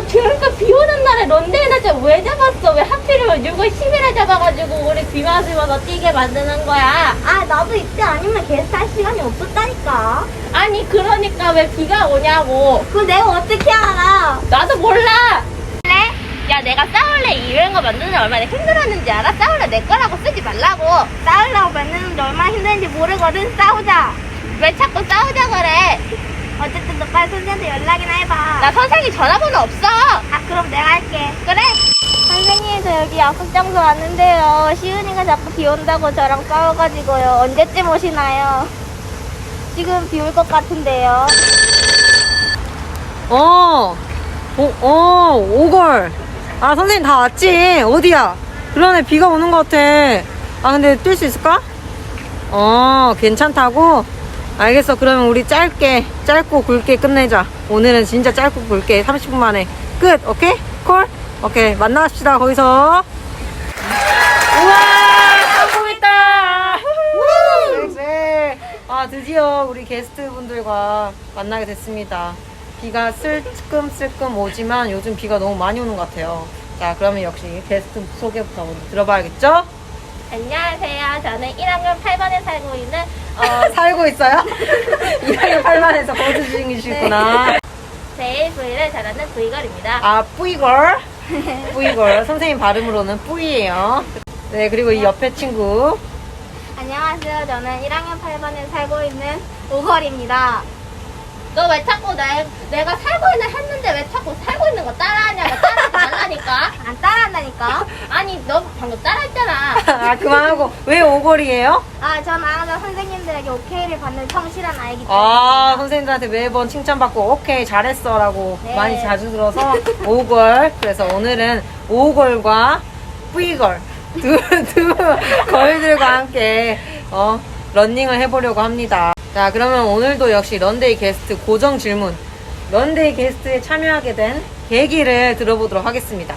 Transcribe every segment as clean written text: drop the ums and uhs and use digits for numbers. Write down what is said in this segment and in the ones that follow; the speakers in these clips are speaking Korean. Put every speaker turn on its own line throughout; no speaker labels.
그러니까 비 오는 날에 런데이나 왜 잡았어? 왜 하필이면 6월 10일에 잡아가지고 우리 비 맞으면서 뛰게 만드는 거야?
아, 나도 이때 아니면 게스트 할 시간이 없었다니까.
아니 그러니까 왜 비가 오냐고.
그거 내가 어떻게 알아?
나도 몰라. 그래? 야 내가 싸울래 이런 거 만드는 얼마나 힘들었는지 알아? 싸울래 내 거라고 쓰지 말라고.
싸우려고 만드는 게 얼마나 힘든지 모르거든. 싸우자.
왜 자꾸 싸우자 그래?
어쨌든 너 빨리 선생님한테 연락이나 해봐.
나 선생님 전화번호 없어.
아, 그럼 내가 할게.
그래?
선생님, 저 여기 약속 장소 왔는데요. 시은이가 자꾸 비 온다고 저랑 싸워가지고요. 언제쯤 오시나요? 지금 비 올 것 같은데요.
5골. 아, 선생님 다 왔지? 어디야? 그러네, 비가 오는 것 같아. 아, 근데 뛸 수 있을까? 괜찮다고? 알겠어. 그러면 우리 짧고 굵게 끝내자. 오늘은 진짜 짧고 굵게 30분 만에 끝. 오케이? 콜? 오케이. 만납시다, 거기서. 우와! 성공했다! 네. 아, 드디어 우리 게스트분들과 만나게 됐습니다. 비가 슬끔슬끔 오지만 요즘 비가 너무 많이 오는 것 같아요. 자, 그러면 역시 게스트 소개부터 먼저 들어봐야겠죠?
안녕하세요. 저는 1학년 8반에 살고 있는
살고 있어요? 1학년 8반에서 거주 중이시구나.
제일 V를 잘하는 V걸입니다.
아, 뿌이걸. 뿌이걸. 선생님 발음으로는 뿌이예요. 네, 그리고 이 옆에 친구.
안녕하세요. 저는 1학년 8반에 살고 있는 오걸입니다.
너 왜 자꾸 내가 살고 있는 했는데 왜 자꾸 살고 있는 거 따라하냐고. 따라하지 말라니까.
안 따라한다니까?
아니 너 방금 따라했잖아.
아, 그만하고. 왜 오걸이에요?
아, 전 항상 선생님들에게 오케이를 받는 성실한 아이기 때문에.
아, 선생님들한테 매번 칭찬받고 오케이 잘했어 라고
네.
많이 자주 들어서 오걸. 그래서 오늘은 오걸과 뿌이걸 두 걸들과 함께 런닝을 해보려고 합니다. 자, 그러면 오늘도 역시 런데이 게스트 고정 질문, 런데이 게스트에 참여하게 된 계기를 들어보도록 하겠습니다.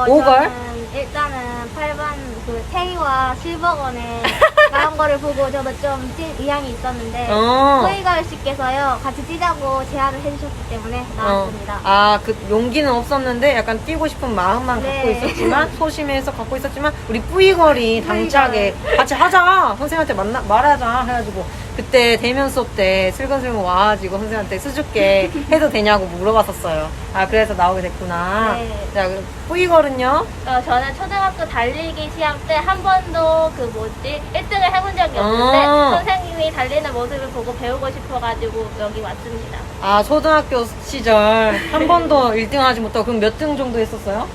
오걸?
저는 일단은 8반 그 테이와 실버건에 나온 거를 보고 저도 좀 뛸 의향이 있었는데 소희걸 씨께서요 같이 뛰자고 제안을 해주셨기 때문에 나왔습니다.
아, 그 용기는 없었는데 약간 뛰고 싶은 마음만
네.
갖고 있었지만 소심해서 갖고 있었지만 우리 뿌이걸이 당차게 같이 하자, 선생님한테 말하자 해가지고 그때 대면 수업 때 슬근슬근 와가지고 선생님한테 수줍게 해도 되냐고 물어봤었어요. 아, 그래서 나오게 됐구나.
네.
자, 그럼 뿌이걸은요?
저는 초등학교 달리기 시합 때 한 번도 1등을 해본 적이 없는데 선생님이 달리는 모습을 보고 배우고 싶어가지고 여기 왔습니다.
아, 초등학교 시절 한 번도 1등 하지 못하고 그럼 몇 등 정도 했었어요?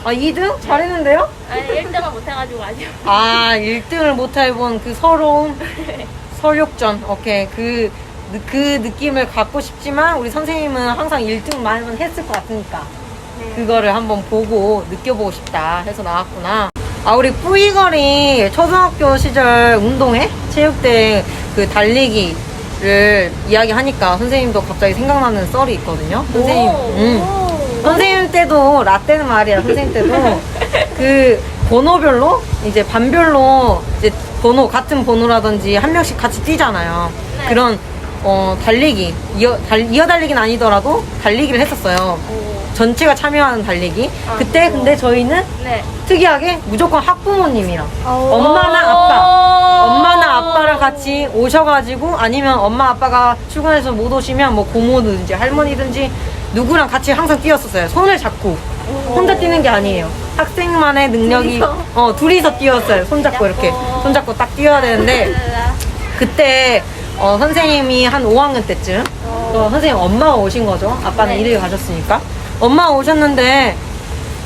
아, 2등? 잘했는데요?
아니 1등을 못해가지고 아직.
아, 1등을 못 해본 그 서러움, 설욕전. 오케이. 그 느낌을 갖고 싶지만 우리 선생님은 항상 1등만 했을 것 같으니까 그거를 한번 보고 느껴보고 싶다 해서 나왔구나. 아, 우리 뿌이걸이 초등학교 시절 운동회? 체육대 그 달리기를 이야기하니까 선생님도 갑자기 생각나는 썰이 있거든요. 선생님. 선생님 때도, 라떼는 말이야, 선생님 때도, 그, 번호별로, 이제 반별로, 이제 같은 번호라든지 한 명씩 같이 뛰잖아요.
네.
그런, 달리기, 이어 달리기는 아니더라도 달리기를 했었어요. 전체가 참여하는 달리기. 그때 근데 저희는
네.
특이하게 무조건 학부모님이랑 엄마나 아빠랑 같이 오셔가지고 아니면 엄마 아빠가 출근해서 못 오시면 뭐 고모든지 할머니든지 누구랑 같이 항상 뛰었었어요. 손을 잡고 혼자 뛰는 게 아니에요. 학생만의 능력이 둘이서 뛰었어요. 손잡고 이렇게 손잡고 딱 뛰어야 되는데 그때 선생님이 한 5학년 때쯤 선생님 엄마가 오신 거죠. 아빠는 일을 가셨으니까 엄마가 오셨는데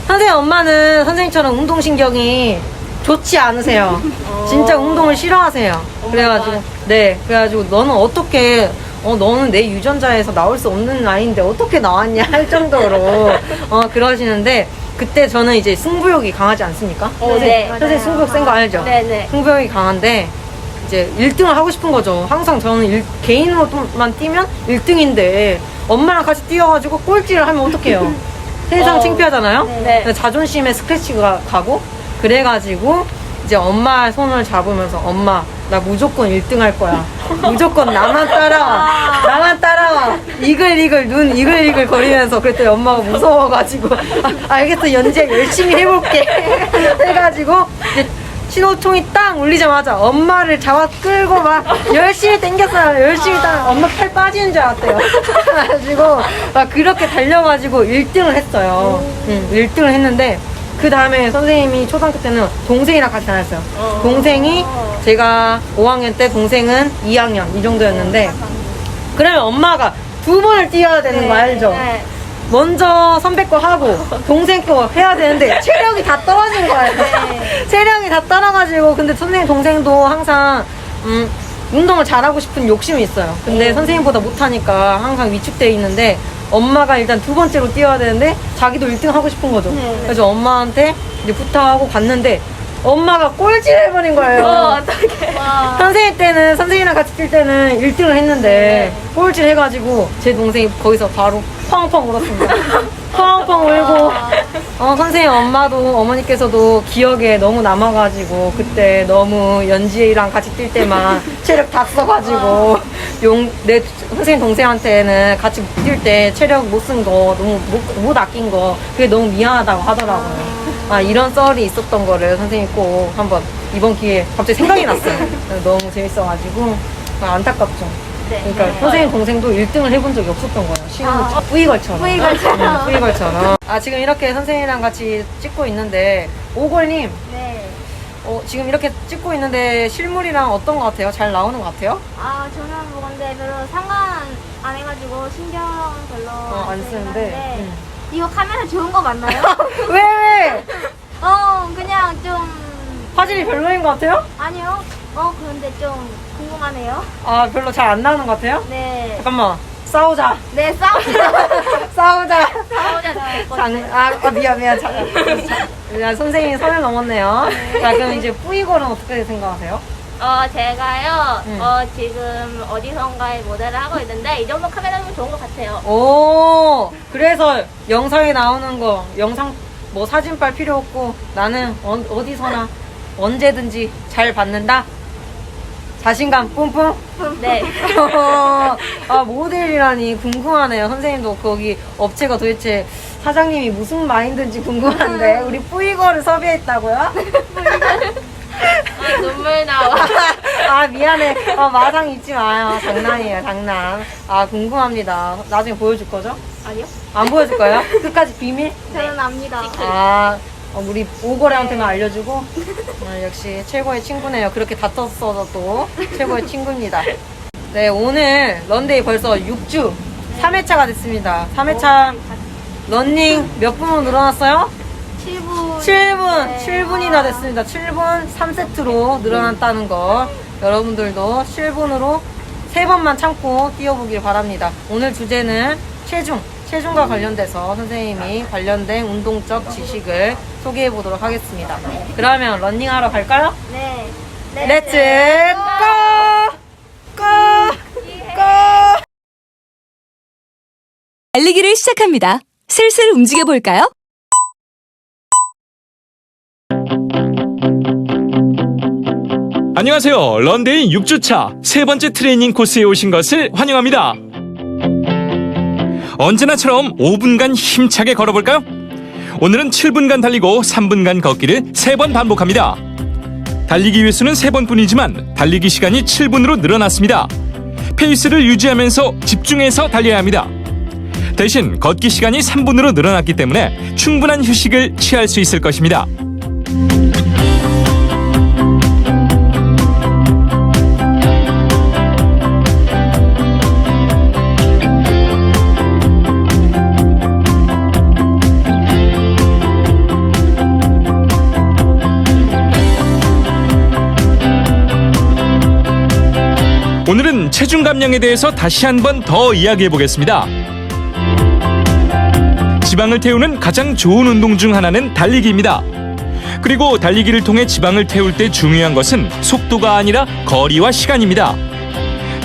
선생님 엄마는 선생님처럼 운동신경이 좋지 않으세요. 진짜 운동을 싫어하세요. 그래가지고 너는 어떻게 너는 내 유전자에서 나올 수 없는 나이인데 어떻게 나왔냐 할 정도로 그러시는데 그때 저는 이제 승부욕이 강하지 않습니까?
네.
선생님 승부욕 센 거 알죠?
네네.
승부욕이 강한데 이제 1등을 하고 싶은 거죠. 항상 저는 개인으로만 뛰면 1등인데 엄마랑 같이 뛰어가지고 꼴찌를 하면 어떡해요? 세상 창피하잖아요?
네.
자존심에 스크래치가 가고 그래가지고 이제 엄마 손을 잡으면서 엄마 나 무조건 1등 할 거야. 무조건 나만 따라와. 나만 따라와. 이글이글 눈 이글이글 거리면서 그랬더니 엄마가 무서워가지고 알겠어 연지야 열심히 해볼게 해가지고 이제 신호총이 딱 울리자마자 엄마를 잡아 끌고 막 열심히 당겼어요. 열심히 엄마 팔 빠지는 줄 알았대요. 그래가지고 막 그렇게 달려가지고 1등을 했어요. 1등을 했는데 그 다음에 선생님이 초등학교 때는 동생이랑 같이 다녔어요. 동생이 제가 5학년 때 동생은 2학년 이 정도였는데 그러면 엄마가 2번을 뛰어야 되는 거 알죠?
네.
먼저 선배 거 하고 동생 거 해야 되는데 체력이 다 떨어진 거예요. 체력이 다 떨어가지고 근데 선생님 동생도 항상 운동을 잘하고 싶은 욕심이 있어요. 근데 선생님보다 못하니까 항상 위축되어 있는데 엄마가 일단 2번째로 뛰어야 되는데 자기도 1등 하고 싶은 거죠. 그래서 엄마한테 이제 부탁하고 갔는데 엄마가 꼴찌를 해버린 거예요.
어떡해.
선생님 때는 선생님이랑 같이 뛸 때는 1등을 했는데 꼴찌를 해가지고 제 동생이 거기서 바로 펑펑 울었습니다. 펑펑 울고 선생님 엄마도 어머니께서도 기억에 너무 남아가지고 그때 너무 연지랑 같이 뛸 때만 체력 다 써가지고 내 선생님 동생한테는 같이 뛸 때 체력 못 쓴 거 너무 못 아낀 거 그게 너무 미안하다고 하더라고요. 이런 썰이 있었던 거를 선생님이 꼭 한번 이번 기회에 갑자기 생각이 났어요. 너무 재밌어가지고 안타깝죠.
네.
그러니까 선생님 동생도 1등을 해본 적이 없었던 거예요. 시험 뿌이걸처럼. 뿌이걸처럼. 지금 이렇게 선생님이랑 같이 찍고 있는데 오골님
네.
지금 이렇게 찍고 있는데 실물이랑 어떤 것 같아요? 잘 나오는 것 같아요?
저는 뭐 근데 별로 상관 안 해가지고 신경 별로
안 쓰는데.
이거 카메라 좋은 거 맞나요?
왜?
그냥 좀
화질이 별로인 것 같아요?
아니요. 그런데 좀 궁금하네요.
별로 잘 안 나오는 것 같아요?
네.
잠깐만 싸우자.
네, 싸웁시다.
싸우자.
싸우자.
미안. 야, 선생님이 선을 넘었네요. 자, 그럼 이제 뿌이걸은 어떻게 생각하세요?
제가요,
응.
지금 어디선가에 모델을 하고 있는데, 이 정도 카메라면 좋은 것 같아요.
오, 그래서 영상에 나오는 거, 영상, 뭐 사진 빨 필요 없고, 나는 어디서나 언제든지 잘 받는다? 자신감 뿜뿜?
네.
모델이라니 궁금하네요. 선생님도 거기 업체가 도대체 사장님이 무슨 마인드인지 궁금한데, 우리 뿌이거를 섭외했다고요?
눈물 나와.
미안해. 마상 잊지 마요. 장난이에요, 장난. 궁금합니다. 나중에 보여줄 거죠?
아니요?
안 보여줄 거예요? 끝까지 비밀?
저는 압니다.
우리 오거래한테만 알려주고 역시 최고의 친구네요. 그렇게 다퉜어도 최고의 친구입니다. 네, 오늘 런데이 벌써 6주 3회차가 됐습니다. 3회차 런닝 몇 분으로 늘어났어요?
7분.
7분!
네.
7분이나 됐습니다. 7분 3세트로 늘어났다는 거 여러분들도 7분으로 3번만 참고 뛰어보길 바랍니다. 오늘 주제는 체중과 관련돼서 선생님이 관련된 운동적 지식을 소개해 보도록 하겠습니다. 그러면 런닝하러 갈까요?
네.
렛츠 고! 고!
달리기를 시작합니다. 슬슬 움직여 볼까요?
안녕하세요. 런데이 6주차 세 번째 트레이닝 코스에 오신 것을 환영합니다. 언제나처럼 5분간 힘차게 걸어볼까요? 오늘은 7분간 달리고 3분간 걷기를 3번 반복합니다. 달리기 횟수는 3번뿐이지만 달리기 시간이 7분으로 늘어났습니다. 페이스를 유지하면서 집중해서 달려야 합니다. 대신 걷기 시간이 3분으로 늘어났기 때문에 충분한 휴식을 취할 수 있을 것입니다. 오늘은 체중 감량에 대해서 다시 한번 더 이야기해 보겠습니다. 지방을 태우는 가장 좋은 운동 중 하나는 달리기입니다. 그리고 달리기를 통해 지방을 태울 때 중요한 것은 속도가 아니라 거리와 시간입니다.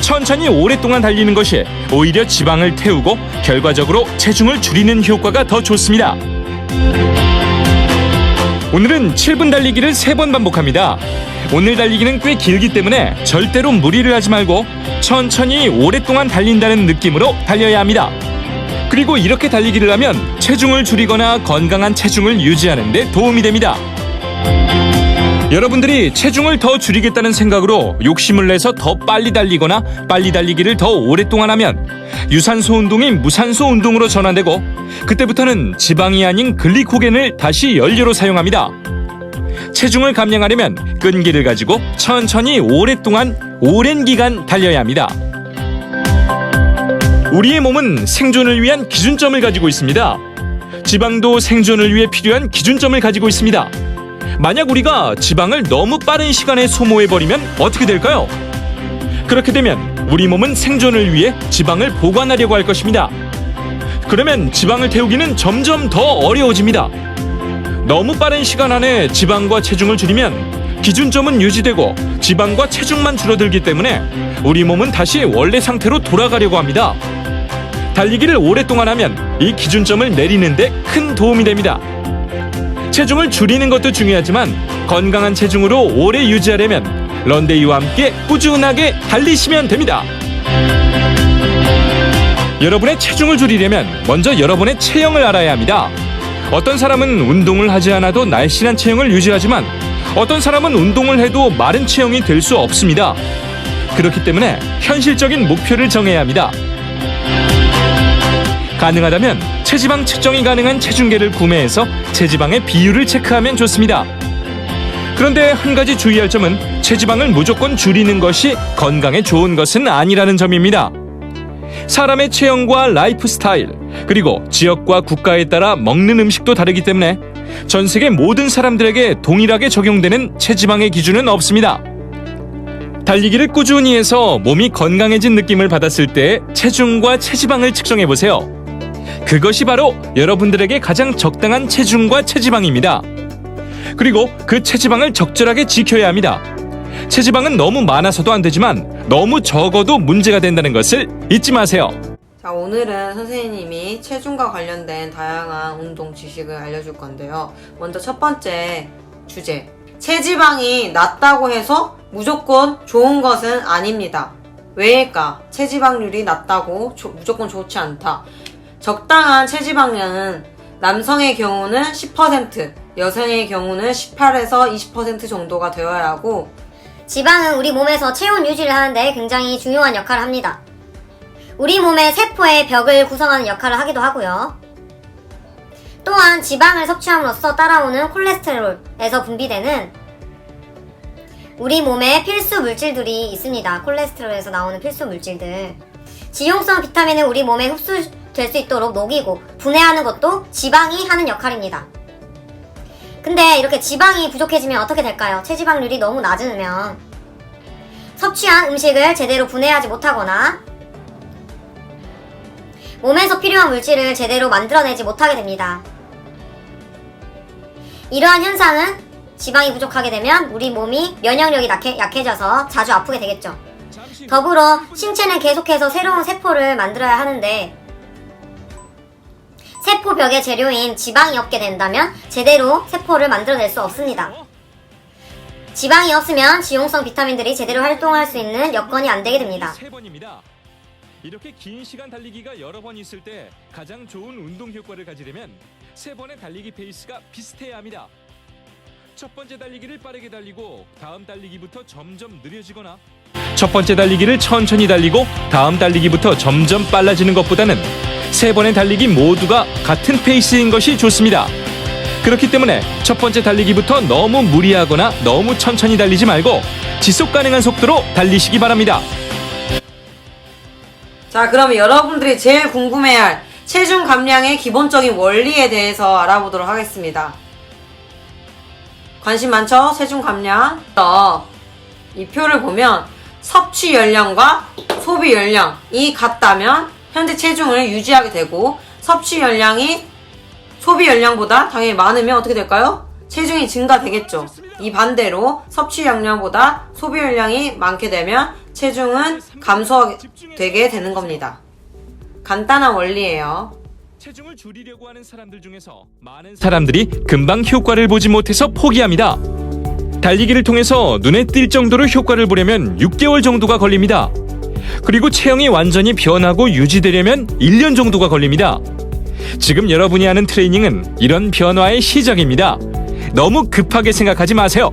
천천히 오랫동안 달리는 것이 오히려 지방을 태우고 결과적으로 체중을 줄이는 효과가 더 좋습니다. 오늘은 7분 달리기를 3번 반복합니다. 오늘 달리기는 꽤 길기 때문에 절대로 무리를 하지 말고 천천히 오랫동안 달린다는 느낌으로 달려야 합니다. 그리고 이렇게 달리기를 하면 체중을 줄이거나 건강한 체중을 유지하는 데 도움이 됩니다. 여러분들이 체중을 더 줄이겠다는 생각으로 욕심을 내서 더 빨리 달리거나 빨리 달리기를 더 오랫동안 하면 유산소 운동이 무산소 운동으로 전환되고 그때부터는 지방이 아닌 글리코겐을 다시 연료로 사용합니다. 체중을 감량하려면 끈기를 가지고 천천히 오랫동안 오랜 기간 달려야 합니다. 우리의 몸은 생존을 위한 기준점을 가지고 있습니다. 지방도 생존을 위해 필요한 기준점을 가지고 있습니다. 만약 우리가 지방을 너무 빠른 시간에 소모해버리면 어떻게 될까요? 그렇게 되면 우리 몸은 생존을 위해 지방을 보관하려고 할 것입니다. 그러면 지방을 태우기는 점점 더 어려워집니다. 너무 빠른 시간 안에 지방과 체중을 줄이면 기준점은 유지되고 지방과 체중만 줄어들기 때문에 우리 몸은 다시 원래 상태로 돌아가려고 합니다. 달리기를 오랫동안 하면 이 기준점을 내리는 데 큰 도움이 됩니다. 체중을 줄이는 것도 중요하지만 건강한 체중으로 오래 유지하려면 런데이와 함께 꾸준하게 달리시면 됩니다. 여러분의 체중을 줄이려면 먼저 여러분의 체형을 알아야 합니다. 어떤 사람은 운동을 하지 않아도 날씬한 체형을 유지하지만 어떤 사람은 운동을 해도 마른 체형이 될 수 없습니다. 그렇기 때문에 현실적인 목표를 정해야 합니다. 가능하다면 체지방 측정이 가능한 체중계를 구매해서 체지방의 비율을 체크하면 좋습니다. 그런데 한 가지 주의할 점은 체지방을 무조건 줄이는 것이 건강에 좋은 것은 아니라는 점입니다. 사람의 체형과 라이프 스타일, 그리고 지역과 국가에 따라 먹는 음식도 다르기 때문에 전 세계 모든 사람들에게 동일하게 적용되는 체지방의 기준은 없습니다. 달리기를 꾸준히 해서 몸이 건강해진 느낌을 받았을 때 체중과 체지방을 측정해보세요. 그것이 바로 여러분들에게 가장 적당한 체중과 체지방입니다. 그리고 그 체지방을 적절하게 지켜야 합니다. 체지방은 너무 많아서도 안 되지만 너무 적어도 문제가 된다는 것을 잊지 마세요.
자, 오늘은 선생님이 체중과 관련된 다양한 운동 지식을 알려줄 건데요. 먼저 첫 번째 주제. 체지방이 낮다고 해서 무조건 좋은 것은 아닙니다. 왜일까? 체지방률이 낮다고 무조건 좋지 않다. 적당한 체지방량은 남성의 경우는 10%, 여성의 경우는 18에서 20% 정도가 되어야 하고
지방은 우리 몸에서 체온 유지를 하는데 굉장히 중요한 역할을 합니다. 우리 몸의 세포의 벽을 구성하는 역할을 하기도 하고요. 또한 지방을 섭취함으로써 따라오는 콜레스테롤에서 분비되는 우리 몸에 필수 물질들이 있습니다. 콜레스테롤에서 나오는 필수 물질들. 지용성 비타민을 우리 몸에 흡수될 수 있도록 녹이고 분해하는 것도 지방이 하는 역할입니다. 근데 이렇게 지방이 부족해지면 어떻게 될까요? 체지방률이 너무 낮으면 섭취한 음식을 제대로 분해하지 못하거나 몸에서 필요한 물질을 제대로 만들어내지 못하게 됩니다. 이러한 현상은 지방이 부족하게 되면 우리 몸이 면역력이 약해져서 자주 아프게 되겠죠. 더불어 신체는 계속해서 새로운 세포를 만들어야 하는데 세포벽의 재료인 지방이 없게 된다면 제대로 세포를 만들어낼 수 없습니다. 지방이 없으면 지용성 비타민들이 제대로 활동할 수 있는 여건이 안 되게 됩니다.
3번입니다. 이렇게 긴 시간 달리기가 여러 번 있을 때 가장 좋은 운동 효과를 가지려면 3번의 달리기 페이스가 비슷해야 합니다. 첫 번째 달리기를 빠르게 달리고 다음 달리기부터 점점 느려지거나 첫 번째 달리기를 천천히 달리고 다음 달리기부터 점점 빨라지는 것보다는 3번의 달리기 모두가 같은 페이스인 것이 좋습니다. 그렇기 때문에 첫 번째 달리기부터 너무 무리하거나 너무 천천히 달리지 말고 지속 가능한 속도로 달리시기 바랍니다.
자, 그럼 여러분들이 제일 궁금해할 체중 감량의 기본적인 원리에 대해서 알아보도록 하겠습니다. 관심 많죠? 체중 감량. 이 표를 보면 섭취 열량과 소비 열량이 같다면 현재 체중을 유지하게 되고 섭취 열량이 소비 열량보다 당연히 많으면 어떻게 될까요? 체중이 증가되겠죠. 이 반대로 섭취 열량보다 소비 열량이 많게 되면 체중은 감소되게 되는 겁니다. 간단한 원리예요.
체중을 줄이려고 하는 사람들 중에서 많은 사람들이 금방 효과를 보지 못해서 포기합니다. 달리기를 통해서 눈에 띌 정도로 효과를 보려면 6개월 정도가 걸립니다. 그리고 체형이 완전히 변하고 유지되려면 1년 정도가 걸립니다. 지금 여러분이 하는 트레이닝은 이런 변화의 시작입니다. 너무 급하게 생각하지 마세요.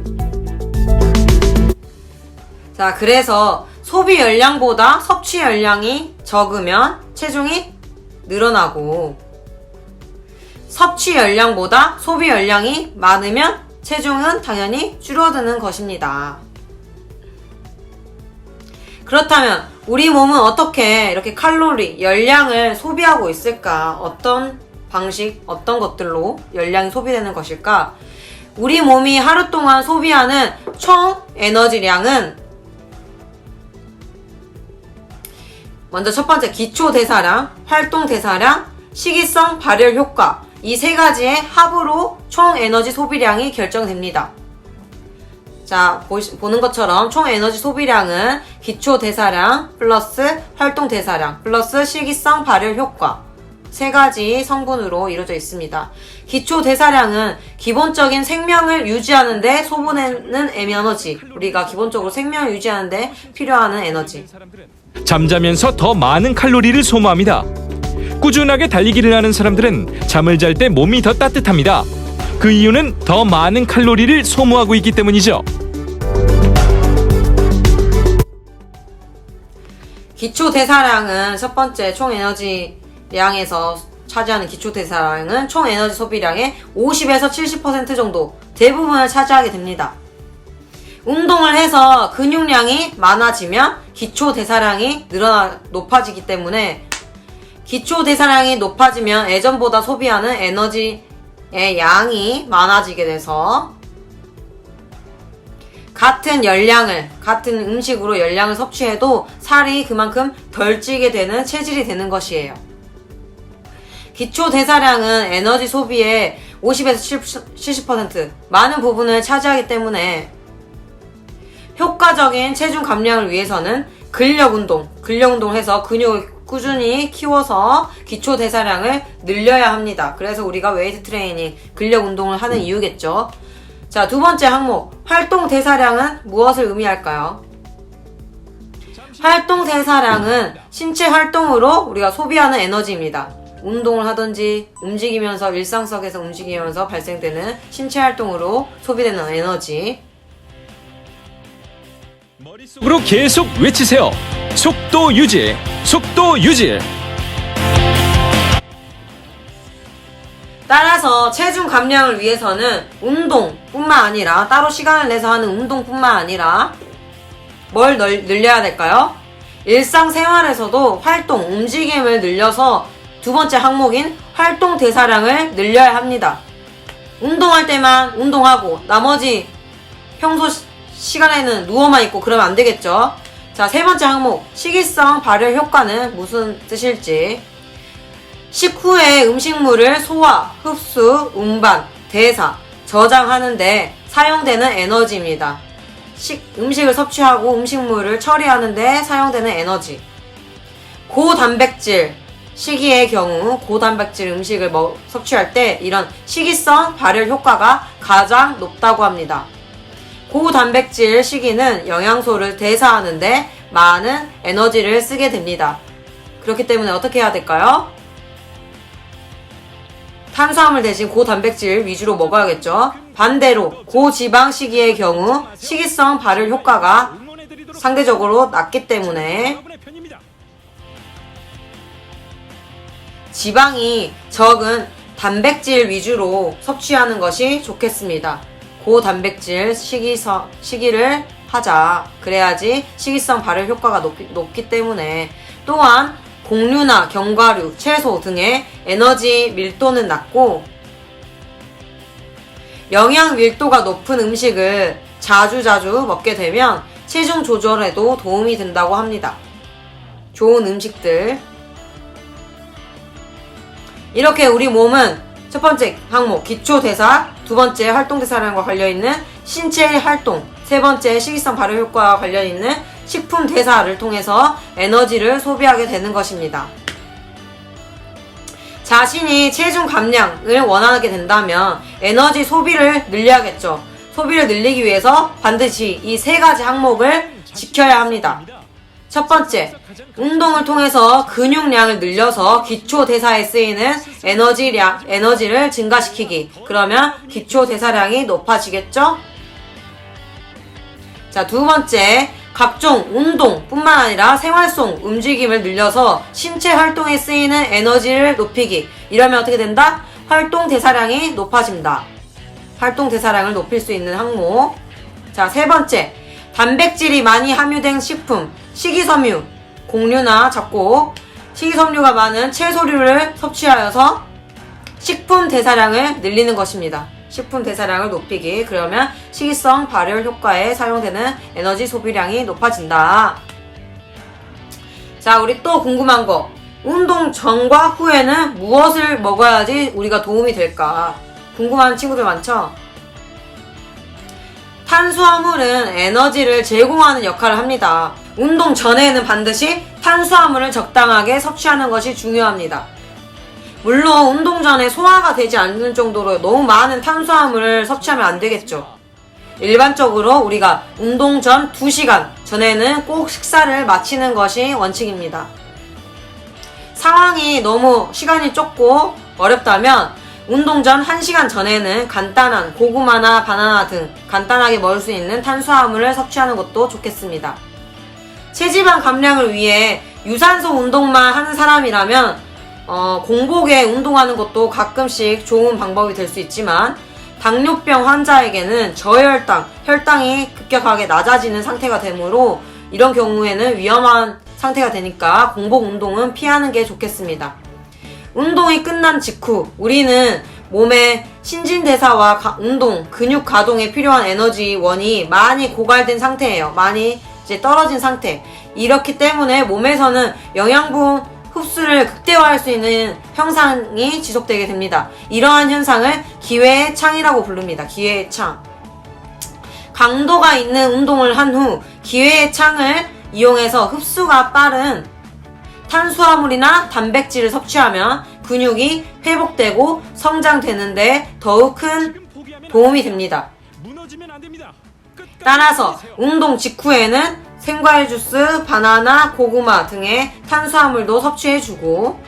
자, 그래서 소비 열량보다 섭취 열량이 적으면 체중이 늘어나고, 섭취 열량보다 소비 열량이 많으면 체중은 당연히 줄어드는 것입니다. 그렇다면 우리 몸은 어떻게 이렇게 칼로리, 열량을 소비하고 있을까? 어떤 방식, 어떤 것들로 열량이 소비되는 것일까? 우리 몸이 하루 동안 소비하는 총 에너지량은 먼저 첫 번째 기초대사량, 활동대사량, 식이성 발열 효과, 이 세 가지의 합으로 총 에너지 소비량이 결정됩니다. 자, 보는 것처럼 총 에너지 소비량은 기초대사량 플러스 활동대사량 플러스 식이성 발열 효과, 세 가지 성분으로 이루어져 있습니다. 기초대사량은 기본적인 생명을 유지하는데 소모되는 에너지, 우리가 기본적으로 생명을 유지하는데 필요한 에너지.
잠자면서 더 많은 칼로리를 소모합니다. 꾸준하게 달리기를 하는 사람들은 잠을 잘 때 몸이 더 따뜻합니다. 그 이유는 더 많은 칼로리를 소모하고 있기 때문이죠.
기초대사량은 첫 번째 총 에너지량에서 차지하는 기초대사량은 총 에너지 소비량의 50에서 70% 정도 대부분을 차지하게 됩니다. 운동을 해서 근육량이 많아지면 기초대사량이 높아지기 때문에, 기초대사량이 높아지면 예전보다 소비하는 에너지의 양이 많아지게 돼서 같은 음식으로 열량을 섭취해도 살이 그만큼 덜 찌게 되는 체질이 되는 것이에요. 기초대사량은 에너지 소비의 50에서 70% 많은 부분을 차지하기 때문에 효과적인 체중 감량을 위해서는 근력운동을 해서 근육을 꾸준히 키워서 기초대사량을 늘려야 합니다. 그래서 우리가 웨이트 트레이닝, 근력운동을 하는 이유겠죠. 자, 두 번째 항목, 활동대사량은 무엇을 의미할까요? 활동대사량은 신체 활동으로 우리가 소비하는 에너지입니다. 운동을 하든지 움직이면서 일상 속에서 움직이면서 발생되는 신체 활동으로 소비되는 에너지.
머릿속으로 계속 외치세요. 속도 유지, 속도 유지.
따라서 체중 감량을 위해서는 운동뿐만 아니라, 따로 시간을 내서 하는 운동뿐만 아니라 뭘 늘려야 될까요? 일상생활에서도 움직임을 늘려서 두 번째 항목인 활동대사량을 늘려야 합니다. 운동할 때만 운동하고 나머지 평소 시간에는 누워만 있고 그러면 안 되겠죠. 자, 세 번째 항목, 식이성 발열 효과는 무슨 뜻일지. 식후에 음식물을 소화, 흡수, 운반, 대사, 저장하는데 사용되는 에너지입니다. 음식을 섭취하고 음식물을 처리하는데 사용되는 에너지. 고단백질 시기의 경우 고단백질 음식을 섭취할 때 이런 식이성 발열 효과가 가장 높다고 합니다. 고단백질 시기는 영양소를 대사하는데 많은 에너지를 쓰게 됩니다. 그렇기 때문에 어떻게 해야 될까요? 탄수화물 대신 고단백질 위주로 먹어야겠죠. 반대로 고지방 시기의 경우 식이성 발열 효과가 상대적으로 낮기 때문에 지방이 적은 단백질 위주로 섭취하는 것이 좋겠습니다. 고단백질 시기를 하자. 그래야지 식이성 발열 효과가 높기 때문에. 또한 곡류나 견과류, 채소 등의 에너지 밀도는 낮고 영양 밀도가 높은 음식을 자주 먹게 되면 체중 조절에도 도움이 된다고 합니다. 좋은 음식들. 이렇게 우리 몸은 첫 번째 항목 기초대사, 두 번째 활동대사량과 관련있는 신체의 활동, 세 번째 식이성 발열 효과와 관련있는 식품 대사를 통해서 에너지를 소비하게 되는 것입니다. 자신이 체중 감량을 원하게 된다면 에너지 소비를 늘려야겠죠. 소비를 늘리기 위해서 반드시 이 세 가지 항목을 지켜야 합니다. 첫 번째, 운동을 통해서 근육량을 늘려서 기초 대사에 쓰이는 에너지를 증가시키기. 그러면 기초 대사량이 높아지겠죠? 자, 두 번째, 각종 운동뿐만 아니라 생활 속 움직임을 늘려서 신체 활동에 쓰이는 에너지를 높이기. 이러면 어떻게 된다? 활동 대사량이 높아집니다. 활동 대사량을 높일 수 있는 항목. 자, 세 번째, 단백질이 많이 함유된 식품, 식이섬유, 곡류나 잡곡, 식이섬유가 많은 채소류를 섭취하여서 식품 대사량을 늘리는 것입니다. 식품 대사량을 높이기. 그러면 식이성 발열 효과에 사용되는 에너지 소비량이 높아진다. 자, 우리 또 궁금한 거. 운동 전과 후에는 무엇을 먹어야지 우리가 도움이 될까? 궁금한 친구들 많죠? 탄수화물은 에너지를 제공하는 역할을 합니다. 운동 전에는 반드시 탄수화물을 적당하게 섭취하는 것이 중요합니다. 물론 운동 전에 소화가 되지 않는 정도로 너무 많은 탄수화물을 섭취하면 안 되겠죠. 일반적으로 우리가 운동 전 2시간 전에는 꼭 식사를 마치는 것이 원칙입니다. 상황이 너무 시간이 좁고 어렵다면 운동 전 1시간 전에는 간단한 고구마나 바나나 등 간단하게 먹을 수 있는 탄수화물을 섭취하는 것도 좋겠습니다. 체지방 감량을 위해 유산소 운동만 하는 사람이라면 공복에 운동하는 것도 가끔씩 좋은 방법이 될 수 있지만 당뇨병 환자에게는 저혈당, 혈당이 급격하게 낮아지는 상태가 되므로 이런 경우에는 위험한 상태가 되니까 공복 운동은 피하는 게 좋겠습니다. 운동이 끝난 직후 우리는 몸의 신진대사와 운동, 근육 가동에 필요한 에너지원이 많이 고갈된 상태예요. 많이 이제 떨어진 상태. 이렇기 때문에 몸에서는 영양분 흡수를 극대화할 수 있는 현상이 지속되게 됩니다. 이러한 현상을 기회의 창이라고 부릅니다. 기회의 창. 강도가 있는 운동을 한 후 기회의 창을 이용해서 흡수가 빠른 탄수화물이나 단백질을 섭취하면 근육이 회복되고 성장되는데 더욱 큰 도움이 됩니다. 따라서 운동 직후에는 생과일 주스, 바나나, 고구마 등의 탄수화물도 섭취해주고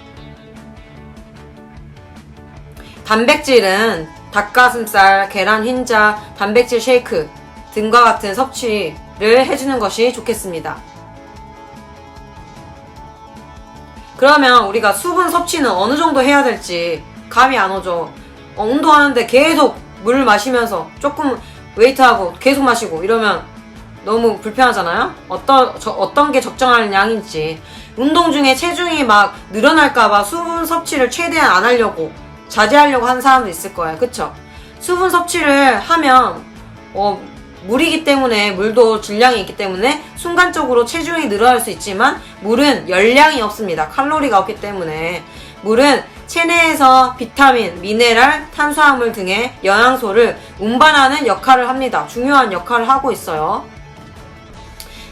단백질은 닭가슴살, 계란 흰자, 단백질 쉐이크 등과 같은 섭취를 해주는 것이 좋겠습니다. 그러면 우리가 수분 섭취는 어느 정도 해야 될지 감이 안 오죠. 운동하는데 계속 물 마시면서 조금 웨이트하고 계속 마시고 이러면 너무 불편하잖아요? 어떤 게 적정한 양인지. 운동 중에 체중이 막 늘어날까봐 수분 섭취를 최대한 안 하려고, 자제하려고 하는 사람도 있을 거예요. 그쵸? 수분 섭취를 하면, 물이기 때문에, 물도 질량이 있기 때문에 순간적으로 체중이 늘어날 수 있지만, 물은 열량이 없습니다. 칼로리가 없기 때문에. 물은 체내에서 비타민, 미네랄, 탄수화물 등의 영양소를 운반하는 역할을 합니다. 중요한 역할을 하고 있어요.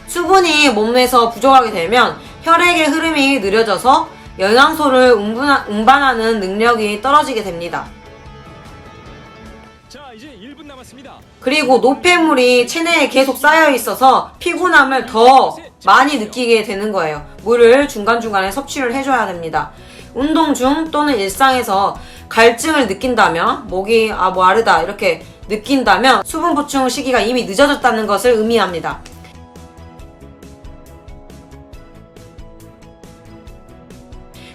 수분이 몸에서 부족하게 되면 혈액의 흐름이 느려져서 영양소를 운반하는 능력이 떨어지게 됩니다.
자, 이제 1분 남았습니다.
그리고 노폐물이 체내에 계속 쌓여 있어서 피곤함을 더 많이 느끼게 되는 거예요. 물을 중간중간에 섭취를 해줘야 됩니다. 운동 중 또는 일상에서 갈증을 느낀다면, 목이 마르다 이렇게 느낀다면 수분 보충 시기가 이미 늦어졌다는 것을 의미합니다.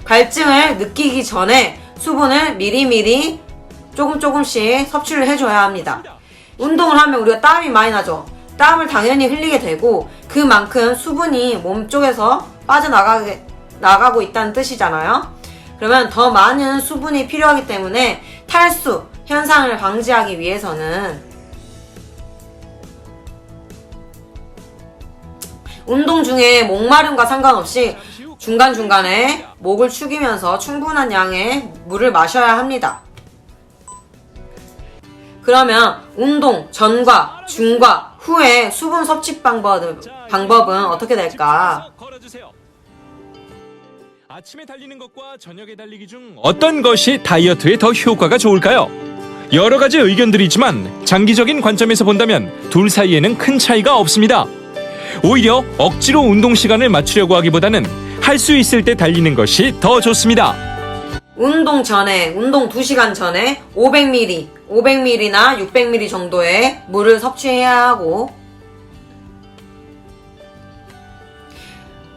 갈증을 느끼기 전에 수분을 미리미리 조금씩 섭취를 해줘야 합니다. 운동을 하면 우리가 땀이 많이 나죠. 땀을 당연히 흘리게 되고 그만큼 수분이 몸 쪽에서 빠져나가고 있다는 뜻이잖아요. 그러면 더 많은 수분이 필요하기 때문에 탈수 현상을 방지하기 위해서는 운동 중에 목마름과 상관없이 중간중간에 목을 축이면서 충분한 양의 물을 마셔야 합니다. 그러면 운동 전과 중과 후에 수분 섭취 방법은 어떻게 될까?
아침에 달리는 것과 저녁에 달리기 중 어떤 것이 다이어트에 더 효과가 좋을까요? 여러 가지 의견들이 있지만 장기적인 관점에서 본다면 둘 사이에는 큰 차이가 없습니다. 오히려 억지로 운동 시간을 맞추려고 하기보다는 할 수 있을 때 달리는 것이 더 좋습니다.
운동 전에, 운동 2시간 전에 500ml나 600ml 정도의 물을 섭취해야 하고,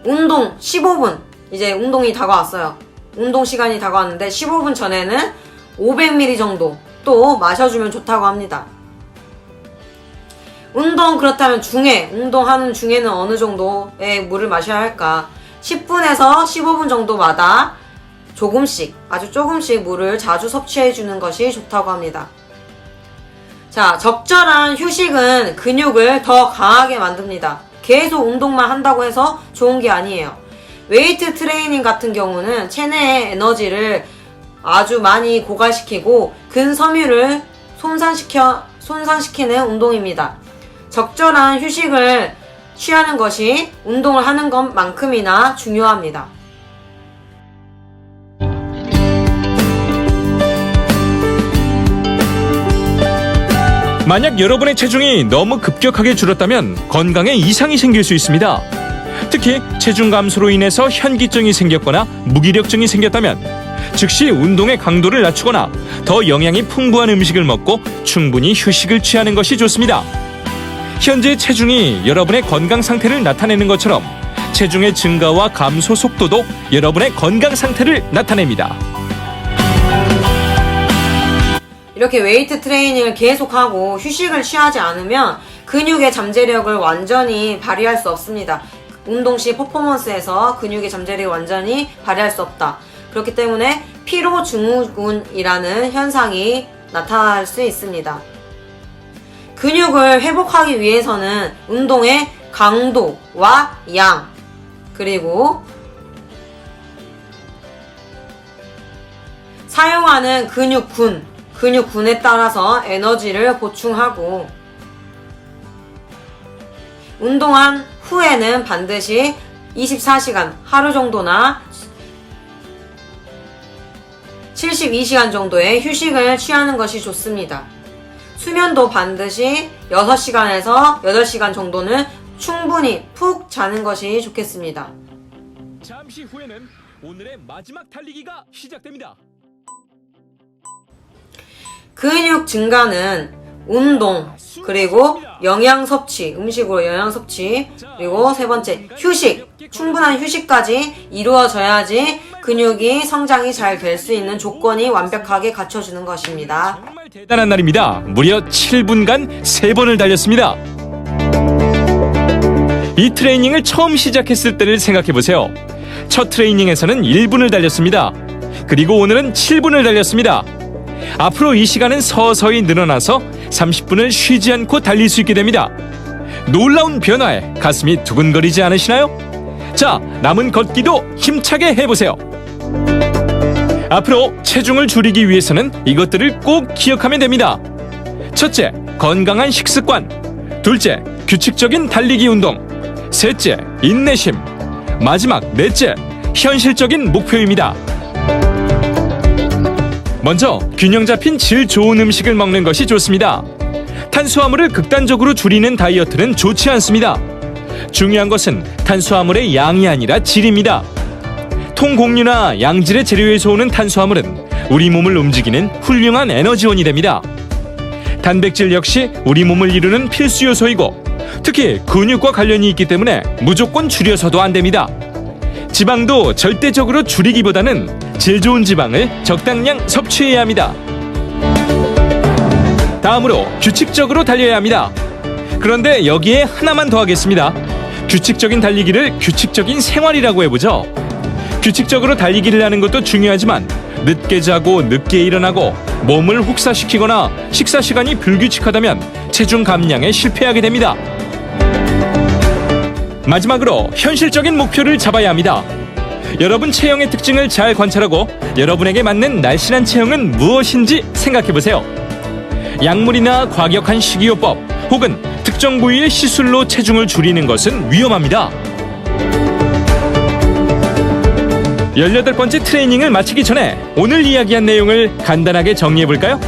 운동 15분, 이제 운동이 다가왔어요. 운동 시간이 다가왔는데 15분 전에는 500ml 정도 또 마셔주면 좋다고 합니다. 운동 그렇다면 운동하는 중에는 어느 정도의 물을 마셔야 할까? 10분에서 15분 정도마다 조금씩, 아주 조금씩 물을 자주 섭취해주는 것이 좋다고 합니다. 자, 적절한 휴식은 근육을 더 강하게 만듭니다. 계속 운동만 한다고 해서 좋은 게 아니에요. 웨이트 트레이닝 같은 경우는 체내의 에너지를 아주 많이 고갈시키고 근섬유를 손상시키는 운동입니다. 적절한 휴식을 취하는 것이 운동을 하는 것만큼이나 중요합니다.
만약 여러분의 체중이 너무 급격하게 줄었다면 건강에 이상이 생길 수 있습니다. 특히 체중 감소로 인해서 현기증이 생겼거나 무기력증이 생겼다면 즉시 운동의 강도를 낮추거나 더 영양이 풍부한 음식을 먹고 충분히 휴식을 취하는 것이 좋습니다. 현재 체중이 여러분의 건강 상태를 나타내는 것처럼 체중의 증가와 감소 속도도 여러분의 건강 상태를 나타냅니다.
이렇게 웨이트 트레이닝을 계속하고 휴식을 취하지 않으면 근육의 잠재력을 완전히 발휘할 수 없습니다. 운동 시 퍼포먼스에서 근육의 잠재력을 완전히 발휘할 수 없다. 그렇기 때문에 피로 증후군이라는 현상이 나타날 수 있습니다. 근육을 회복하기 위해서는 운동의 강도와 양, 그리고 사용하는 근육군에 따라서 에너지를 보충하고, 운동한 후에는 반드시 24시간, 하루 정도나 72시간 정도의 휴식을 취하는 것이 좋습니다. 수면도 반드시 6시간에서 8시간 정도는 충분히 푹 자는 것이 좋겠습니다.
잠시 후에는 오늘의 마지막 달리기가 시작됩니다.
근육 증가는 운동, 그리고 영양 섭취, 음식으로 영양 섭취, 그리고 세 번째 휴식, 충분한 휴식까지 이루어져야지 근육이 성장이 잘 될 수 있는 조건이 완벽하게 갖춰지는 것입니다.
정말 대단한 날입니다. 무려 7분간 3번을 달렸습니다. 이 트레이닝을 처음 시작했을 때를 생각해보세요. 첫 트레이닝에서는 1분을 달렸습니다. 그리고 오늘은 7분을 달렸습니다. 앞으로 이 시간은 서서히 늘어나서 30분을 쉬지 않고 달릴 수 있게 됩니다. 놀라운 변화에 가슴이 두근거리지 않으시나요? 자, 남은 걷기도 힘차게 해보세요. 앞으로 체중을 줄이기 위해서는 이것들을 꼭 기억하면 됩니다. 첫째, 건강한 식습관. 둘째, 규칙적인 달리기 운동. 셋째, 인내심. 마지막 넷째, 현실적인 목표입니다. 먼저 균형 잡힌 질 좋은 음식을 먹는 것이 좋습니다. 탄수화물을 극단적으로 줄이는 다이어트는 좋지 않습니다. 중요한 것은 탄수화물의 양이 아니라 질입니다. 통곡류나 양질의 재료에서 오는 탄수화물은 우리 몸을 움직이는 훌륭한 에너지원이 됩니다. 단백질 역시 우리 몸을 이루는 필수 요소이고 특히 근육과 관련이 있기 때문에 무조건 줄여서도 안 됩니다. 지방도 절대적으로 줄이기보다는 질 좋은 지방을 적당량 섭취해야 합니다. 다음으로 규칙적으로 달려야 합니다. 그런데 여기에 하나만 더하겠습니다. 규칙적인 달리기를 규칙적인 생활이라고 해보죠. 규칙적으로 달리기를 하는 것도 중요하지만 늦게 자고 늦게 일어나고 몸을 혹사시키거나 식사 시간이 불규칙하다면 체중 감량에 실패하게 됩니다. 마지막으로 현실적인 목표를 잡아야 합니다. 여러분 체형의 특징을 잘 관찰하고 여러분에게 맞는 날씬한 체형은 무엇인지 생각해보세요. 약물이나 과격한 식이요법 혹은 특정 부위의 시술로 체중을 줄이는 것은 위험합니다. 18번째 트레이닝을 마치기 전에 오늘 이야기한 내용을 간단하게 정리해볼까요?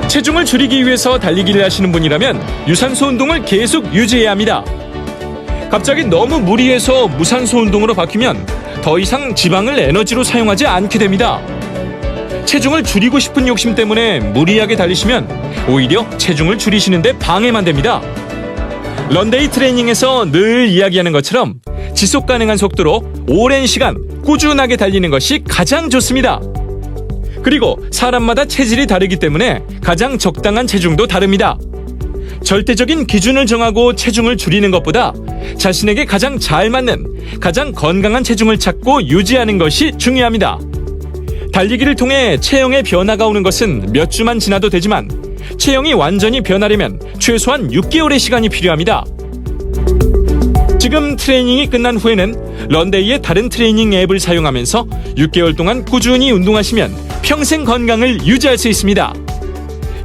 체중을 줄이기 위해서 달리기를 하시는 분이라면 유산소 운동을 계속 유지해야 합니다. 갑자기 너무 무리해서 무산소 운동으로 바뀌면 더 이상 지방을 에너지로 사용하지 않게 됩니다. 체중을 줄이고 싶은 욕심 때문에 무리하게 달리시면 오히려 체중을 줄이시는데 방해만 됩니다. 런데이 트레이닝에서 늘 이야기하는 것처럼 지속 가능한 속도로 오랜 시간 꾸준하게 달리는 것이 가장 좋습니다. 그리고 사람마다 체질이 다르기 때문에 가장 적당한 체중도 다릅니다. 절대적인 기준을 정하고 체중을 줄이는 것보다 자신에게 가장 잘 맞는, 가장 건강한 체중을 찾고 유지하는 것이 중요합니다. 달리기를 통해 체형의 변화가 오는 것은 몇 주만 지나도 되지만 체형이 완전히 변하려면 최소한 6개월의 시간이 필요합니다. 지금 트레이닝이 끝난 후에는 런데이의 다른 트레이닝 앱을 사용하면서 6개월 동안 꾸준히 운동하시면 평생 건강을 유지할 수 있습니다.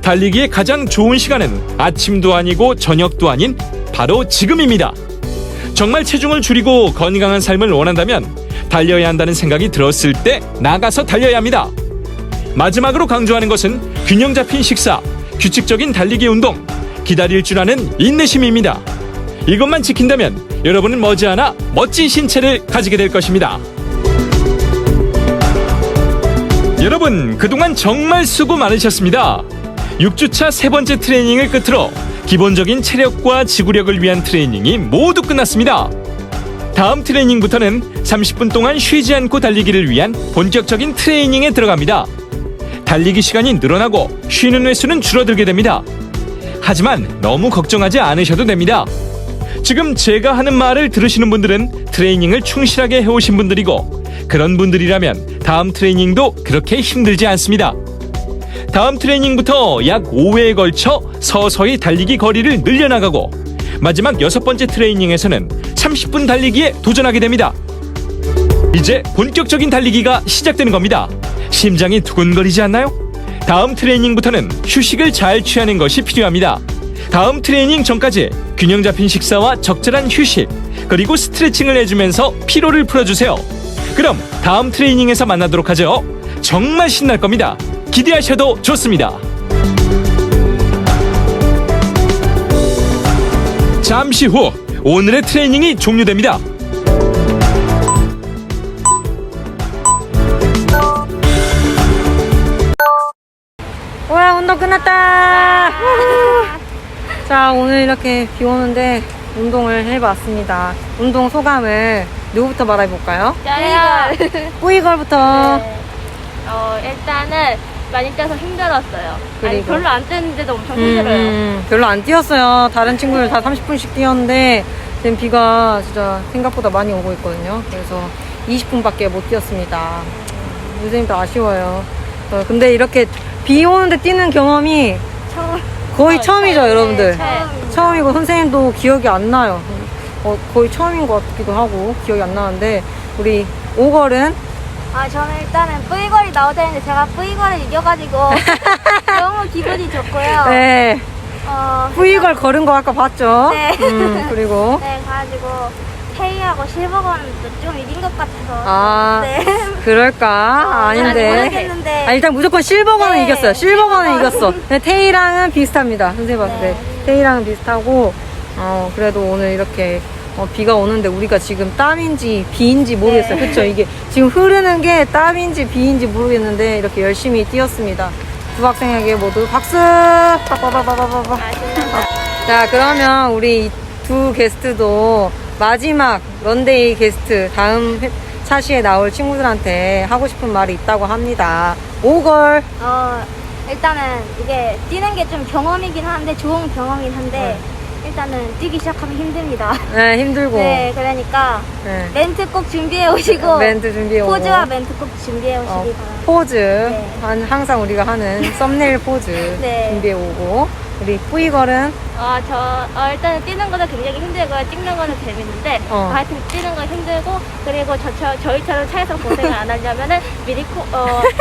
달리기의 가장 좋은 시간은 아침도 아니고 저녁도 아닌 바로 지금입니다. 정말 체중을 줄이고 건강한 삶을 원한다면 달려야 한다는 생각이 들었을 때 나가서 달려야 합니다. 마지막으로 강조하는 것은 균형 잡힌 식사, 규칙적인 달리기 운동, 기다릴 줄 아는 인내심입니다. 이것만 지킨다면 여러분은 머지않아 멋진 신체를 가지게 될 것입니다. 여러분, 그동안 정말 수고 많으셨습니다. 6주차 3번째 트레이닝을 끝으로 기본적인 체력과 지구력을 위한 트레이닝이 모두 끝났습니다. 다음 트레이닝부터는 30분 동안 쉬지 않고 달리기를 위한 본격적인 트레이닝에 들어갑니다. 달리기 시간이 늘어나고 쉬는 횟수는 줄어들게 됩니다. 하지만 너무 걱정하지 않으셔도 됩니다. 지금 제가 하는 말을 들으시는 분들은 트레이닝을 충실하게 해오신 분들이고 그런 분들이라면 다음 트레이닝도 그렇게 힘들지 않습니다. 다음 트레이닝부터 약 5회에 걸쳐 서서히 달리기 거리를 늘려나가고 마지막 6번째 트레이닝에서는 30분 달리기에 도전하게 됩니다. 이제 본격적인 달리기가 시작되는 겁니다. 심장이 두근거리지 않나요? 다음 트레이닝부터는 휴식을 잘 취하는 것이 필요합니다. 다음 트레이닝 전까지 균형 잡힌 식사와 적절한 휴식, 그리고 스트레칭을 해주면서 피로를 풀어주세요. 그럼 다음 트레이닝에서 만나도록 하죠. 정말 신날 겁니다. 기대하셔도 좋습니다. 잠시 후 오늘의 트레이닝이 종료됩니다.
와, 운동 끝났다. 자, 오늘 이렇게 비 오는데 운동을 해봤습니다. 운동 소감을 누구부터 말해볼까요? 뿌이걸부터.
네. 일단은 많이 뛰어서 힘들었어요. 아니,
그리고?
별로 안 뛰었는데도 엄청 힘들어요.
별로 안 뛰었어요. 다른 친구들 다 30분씩 뛰었는데 지금 비가 진짜 생각보다 많이 오고 있거든요. 그래서 20분밖에 못 뛰었습니다. 선생님도 아쉬워요. 근데 이렇게 비 오는데 뛰는 경험이 거의 처음이죠, 여러분들.
네.
처음이고 선생님도 기억이 안 나요. 거의 처음인 것 같기도 하고 기억이 안 나는데 우리 오걸은
저는 일단은 뿌이걸이 나오자는데 제가 뿌이걸을 이겨가지고 너무 기분이 좋고요.
네, 뿌이걸 걸은 거 아까 봤죠?
네.
그리고
네, 가지고 테이하고 실버건은 좀 이긴 것 같아서. 네.
그럴까? 아닌데.
모르겠는데.
일단 무조건 실버건은
네,
이겼어요. 실버건은
실버건.
이겼어. 근데 테이랑은 비슷합니다. 선생님 봤을 때.
네.
테이랑은 비슷하고, 그래도 오늘 이렇게 비가 오는데 우리가 지금 땀인지 비인지 모르겠어요.
네.
그쵸? 이게 지금 흐르는 게 땀인지 비인지 모르겠는데 이렇게 열심히 뛰었습니다. 두 학생에게 모두 박수! 빠빠빠빠빠빠. 자, 그러면 우리 이 두 게스트도 마지막 런데이 게스트 다음 차시에 나올 친구들한테 하고 싶은 말이 있다고 합니다. 오걸.
일단은 이게 뛰는 게 좀 경험이긴 한데 좋은 경험이긴 한데 일단은 뛰기 시작하면 힘듭니다.
네, 힘들고.
네, 그러니까
네.
멘트 꼭 준비해 오시고
멘트 준비해 오고.
포즈와 멘트 꼭 준비해 오시기 바랍니다.
포즈.
네.
항상 우리가 하는 썸네일 포즈
네.
준비해 오고. 우리 뿌이걸은
일단은 뛰는 거는 굉장히 힘들고요. 찍는 거는 재밌는데, 하여튼 뛰는 건 힘들고, 그리고 저희처럼 차에서 고생을 안 하려면은 미리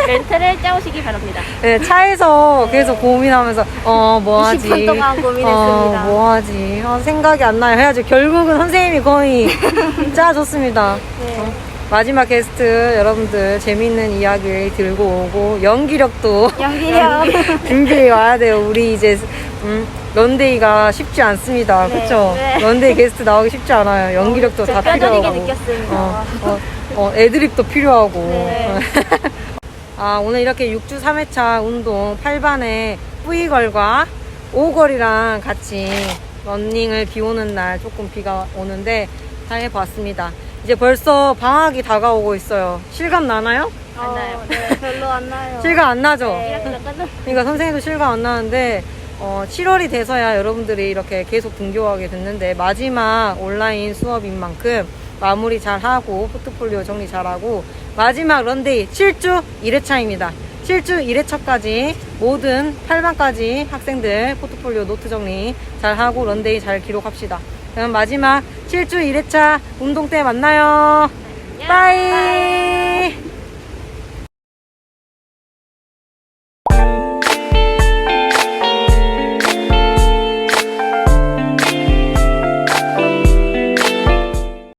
멘트를 짜오시기 바랍니다.
네, 차에서 계속 고민하면서 뭐 하지?
20분 동안 고민했습니다.
뭐 하지? 생각이 안 나요. 해야지. 결국은 선생님이 거의 짜줬습니다.
네.
마지막 게스트 여러분들 재밌는 이야기 들고 오고 연기력도
연기력.
준비해 와야 돼요. 우리 이제 런데이가 쉽지 않습니다.
네,
그쵸?
네.
런데이 게스트 나오기 쉽지 않아요. 연기력도 다
뼈저리게
필요하고
느꼈습니다.
애드립도 필요하고
네.
오늘 이렇게 6주 3회차 운동 8반에 V걸과 5걸이랑 같이 런닝을 비 오는 날 조금 비가 오는데 잘 해봤습니다. 이제 벌써 방학이 다가오고 있어요. 실감 나나요?
안 나요.
네, 별로 안 나요.
실감 안 나죠?
네.
그러니까 선생님도 실감 안 나는데 7월이 돼서야 여러분들이 이렇게 계속 등교하게 됐는데 마지막 온라인 수업인 만큼 마무리 잘하고 포트폴리오 정리 잘하고 마지막 런데이 7주 1회차입니다. 7주 1회차까지 모든 8반까지 학생들 포트폴리오 노트 정리 잘하고 런데이 잘 기록합시다. 그럼 마지막 7주 1회차 운동 때 만나요. 빠이.